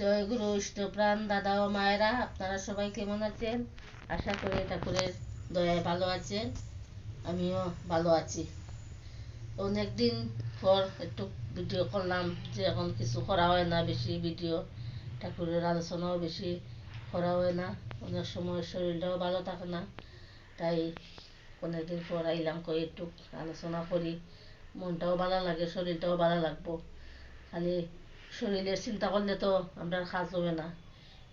জয় গুরু ইষ্টপ্রাণ দাদা ও মায়েরা, আপনারা সবাই কেমন আছেন? আশা করি ঠাকুরের দয়ায় ভালো আছেন। আমিও ভালো আছি। অনেক দিন পর একটু ভিডিও করলাম, যে এখন কিছু করা হয় না, বেশি ভিডিও ঠাকুরের আলোচনাও বেশি করা হয় না। অনেক সময় শরীরটাও ভালো থাকে না, তাই অনেকদিন পর আইলাম কই একটু আলোচনা করি। মনটাও ভালো লাগে, শরীরটাও ভালো লাগবো। খালি শরীরের চিন্তা করলে তো আমরা কাজ হবে না।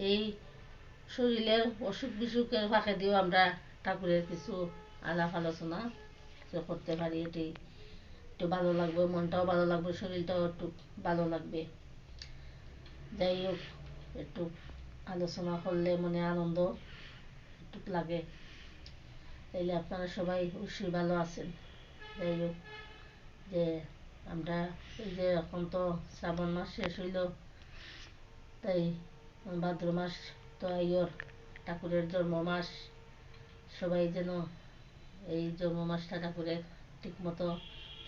এই শরীরের অসুখ বিসুখের ফাঁকে দিয়েও আমরা ঠাকুরের কিছু আলাপ আলোচনা করতে পারি। এটি একটু ভালো লাগবে, মনটাও ভালো লাগবে, শরীরটাও একটু ভালো লাগবে। যাই হোক, একটু আলোচনা করলে মনে আনন্দ একটু লাগে। তাইলে আপনারা সবাই অবশ্যই ভালো আছেন। যাই হোক, যে আমরা এই যে এখন তো শ্রাবণ মাস শেষ হইল, তাই ভাদ্র মাস তো আইয়র ঠাকুরের জন্ম মাস। সবাই যেন এই জন্ম মাসটা ঠাকুরের ঠিক মতো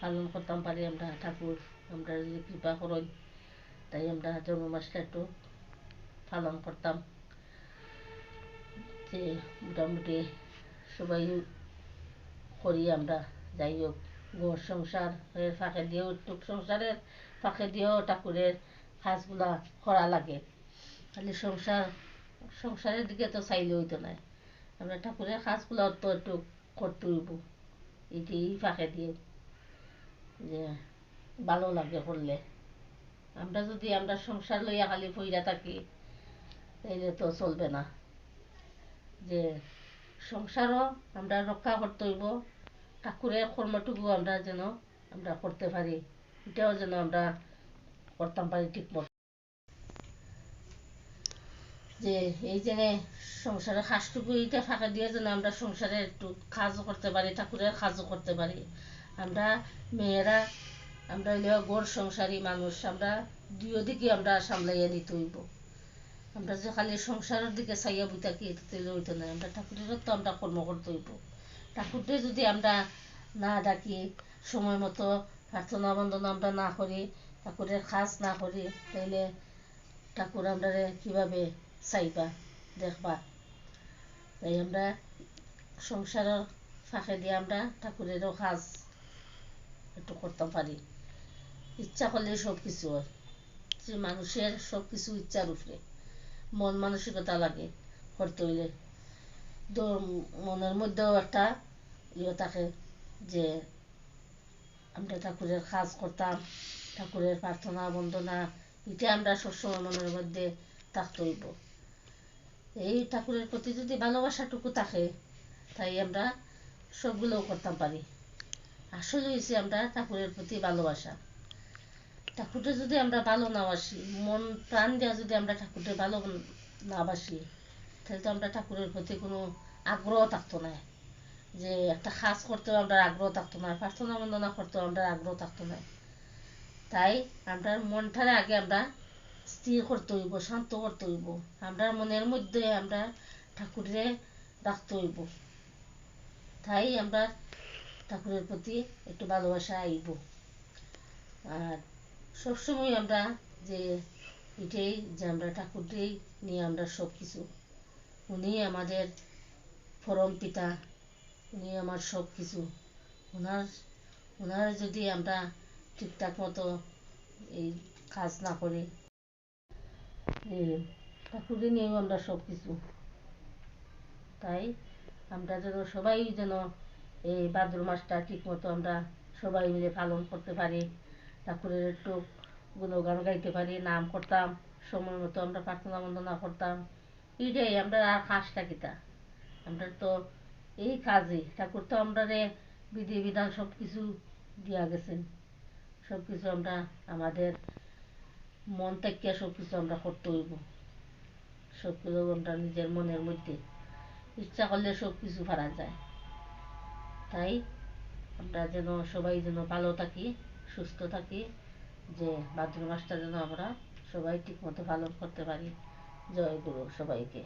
পালন করতাম পারি আমরা। ঠাকুর আমরা যদি কৃপা করেন, তাই আমরা জন্ম মাসটা একটু পালন করতাম। যে মোটামুটি সবাই করি আমরা। যাই হোক, ঘর সংসারের ফাঁকে দিয়েও একটু সংসারের ফাঁকে দিয়েও ঠাকুরের কাজগুলা করা লাগে। খালি সংসারের দিকে তো চাইলে হইতো না, আমরা ঠাকুরের কাজগুলো তো একটু করতে হইব। এটি ফাঁকে দিয়ে যে ভালো লাগে করলে। আমরা যদি আমরা সংসার লইয়া খালি পইরা থাকি, তাইলে তো চলবে না। যে সংসারও আমরা রক্ষা করতে হইব, ঠাকুরের কর্মটুকু আমরা যেন আমরা করতে পারি, এটাও যেন আমরা করতাম পারি ঠিক মতো। যে এই যে সংসারের কাজটুকু এটা ফাঁকা দিয়ে যেন আমরা সংসারে একটু কাজও করতে পারি, ঠাকুরের কাজও করতে পারি। আমরা মেয়েরা, আমরা হইলেও গড় সংসারী মানুষ, আমরা দুই দিকে আমরা সামলাইয়া নিতে হইব। আমরা যে খালি সংসারের দিকে চাইয়া বই থাকি, তাহলে হইতো না। আমরা ঠাকুরেরও তো আমরা কর্ম করতে হইব। ঠাকুরকে যদি আমরা না ডাকি, সময় মতো প্রার্থনা বন্দনা আমরা না করি, ঠাকুরের কাজ না করি, তাইলে ঠাকুর আমরা কীভাবে চাইবা, দেখবা? তাই আমরা সংসারের ফাঁকে দিয়ে আমরা ঠাকুরেরও কাজ একটু করতে পারি। ইচ্ছা করলে সব কিছু হয়। যে মানুষের সব কিছু ইচ্ছার উপরে মন মানসিকতা লাগে করতে হইলে। তো মনের মধ্যেও একটা ইয়ে থাকে যে আমরা ঠাকুরের কাজ করতাম, ঠাকুরের প্রার্থনা বন্দনা, এটা আমরা সবসময় মনের মধ্যে থাকতে হইব। এই ঠাকুরের প্রতি যদি ভালোবাসাটুকু থাকে, তাই আমরা সবগুলোও করতাম পারি। আসলে হয়েছে আমরা ঠাকুরের প্রতি ভালোবাসা। ঠাকুরটা যদি আমরা ভালো না বাসি, মন প্রাণ দেওয়া যদি আমরা ঠাকুরটা ভালো না বাসি, তাহলে তো আমরা ঠাকুরের প্রতি কোনো আগ্রহ থাকতো না। যে একটা কাজ করতেও আমরা আগ্রহ থাকতো না, প্রার্থনা বন্দনা করতেও আমরা আগ্রহ থাকতো না। তাই আমরা মনটারে আগে আমরা স্থির করতে হইব, শান্ত করতে হইব। আমরা মনের মধ্যে আমরা ঠাকুরে রাখতে হইব। তাই আমরা ঠাকুরের প্রতি একটু ভালোবাসা আইব। আর সবসময় আমরা যে এটাই যে আমরা ঠাকুরটাই নিয়ে আমরা সব কিছু, উনি আমাদের পরম পিতা, উনি আমার সব কিছু। ওনার যদি আমরা ঠিকঠাক মতো এই কাজ না করি, ঠাকুরই নিয়েও আমরা সব কিছু। তাই আমরা যেন সবাই যেন এই ভাদ্র মাসটা ঠিক মতো আমরা সবাই মিলে পালন করতে পারি, ঠাকুরের একটু গুণগান গাইতে পারি, নাম করতাম, সময় মতো আমরা প্রার্থনা বন্দনা করতাম। এইটাই আমরা আর কাজটা কিতা, আমরা তো এই কাজই। ঠাকুর তো আমরা বিধি বিধান সব কিছু দিয়া গেছেন। সব কিছু আমরা আমাদের মন থেকে সব কিছু আমরা করতে হইব। সব কিছু আমরা নিজের মনের মধ্যে ইচ্ছা করলে সব কিছু পারা যায়। তাই আমরা যেন সবাই যেন ভালো থাকি, সুস্থ থাকি, যে ভাদ্র মাসটা যেন আমরা সবাই ঠিক মতো পালন করতে পারি। জয় গুরু সবাইকে।